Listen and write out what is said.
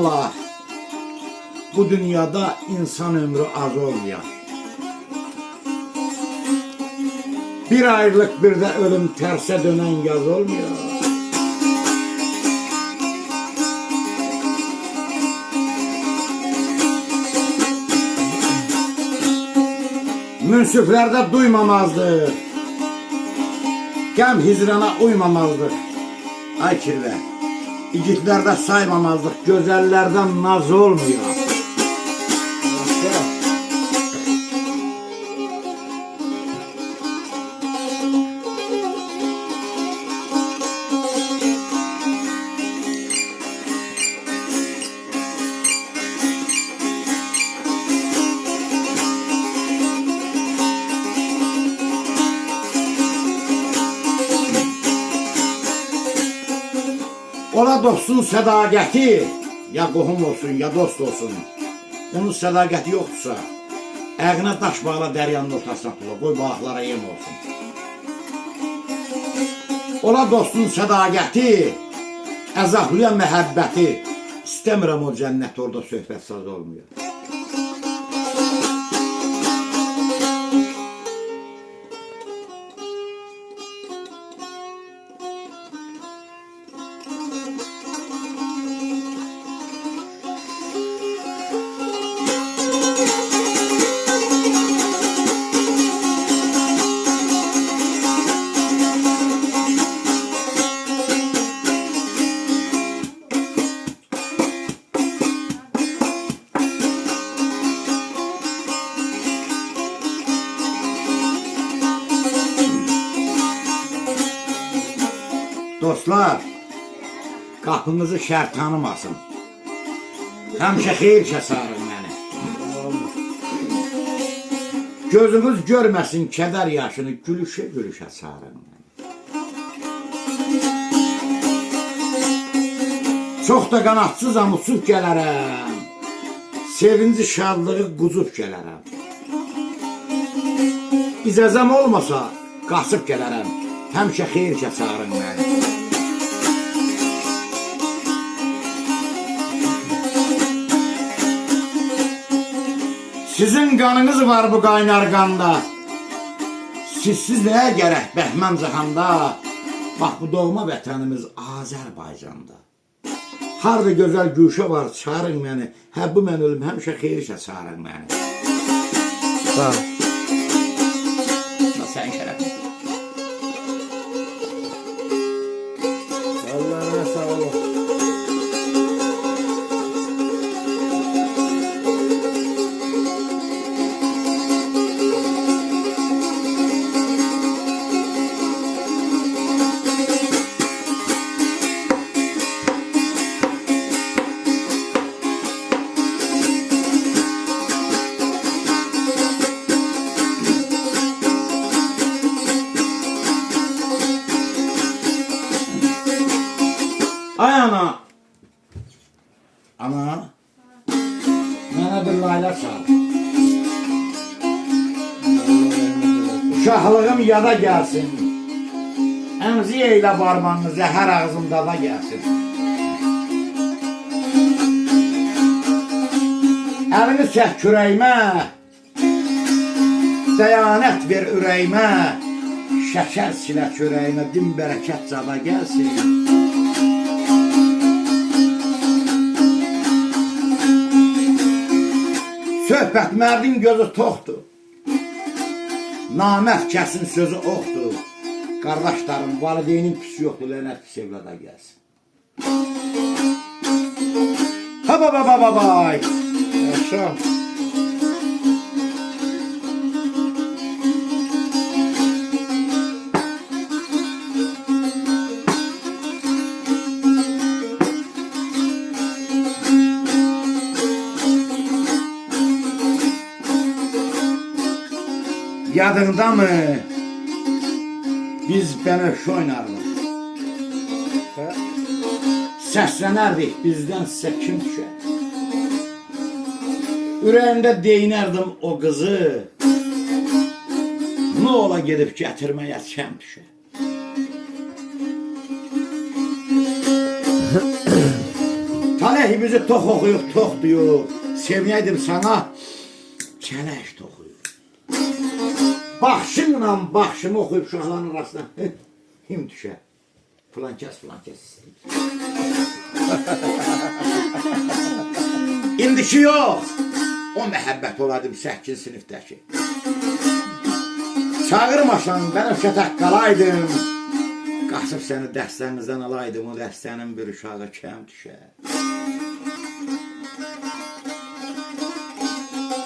İnşallah bu dünyada insan ömrü az olmayan. Bir ayrılık bir de ölüm terse dönen yaz olmuyor. Münsiflerde duymamazdık. Gəm hicrana uymamazdık. Ay kirve, igitlerde saymamazdık. Gözellerden naz olmuyor. Ola dostun sədaqəti, ya qohum olsun, ya dost olsun. Onun sədaqəti yoxdursa, əqinə daş bağla dəryanın ortasına tula, qoy balıqlara yem olsun. Ola dostun sədaqəti, əzablıya məhəbbəti, istəmirəm o cənnət orada söhbət saz olmuyor. Dostlar, qapınızı şər tanımasın. Həmişə xeyir kəsarın məni. Gözünüz görməsin kədər yaşını, gülüşə sarın məni. Çox da qanadsızam, uçub gələrəm. Sevinci, şadlığı quzub gələrəm. İcazəm olmasa, qaçıb gələrəm. Həmişə xeyir kəsarın məni. Sizin qanınız var bu qaynar qanda. Sizsiz nəyə gərək bəhmən cahanda. Bax bu doğma vətənimiz Azərbaycanda. Harda gözəl güşə var, çağırın məni. Hə bu mən ölüm, həmişə xeyir kəsarın məni. Sağ ol. Sən şərəf. Allah'a sağ olun. Ay ana. Ana. Mənə bir layla çal. Uşaqlığım yada gəlsin. Əmziyə ilə barmanını zəhər ağzımda da gəlsin. Əlini çək kürəyimə. Dəyanət ver ürəyimə. Şəkər silə çörəyimə. Din bərəkət cada gəlsin. Söhbət mərdin gözü toxdur. Namərd kəsin sözü oxdur. Qardaşlarım, valideynin pis yoxdur, lənət pis evlada gəlsin. Ha ba ba ba ba bay. Yaşa. Yadında mı? Biz bənövşə oynardık. Səslənərdik bizdən sizə kim düşər? Ürəyimdə deyinərdim o qızı. Nə ola gedib gətirməyə kəm düşər? Talehimizi tox oxuyuq, tox duyuq. Sevməyədim sana, kələş toxuyuq. Baxşınla baxşımı oxuyub uşaqların arasına him düşər. Filan kəs istəyir. İndiki yox. O məhəbbət olardım 8 sinifdəki. Çağırmasan bənövşə tək qalaydım. Qaçıb səni dəstənizdən alaydım, o dəstənin bir uşağı kəm düşər.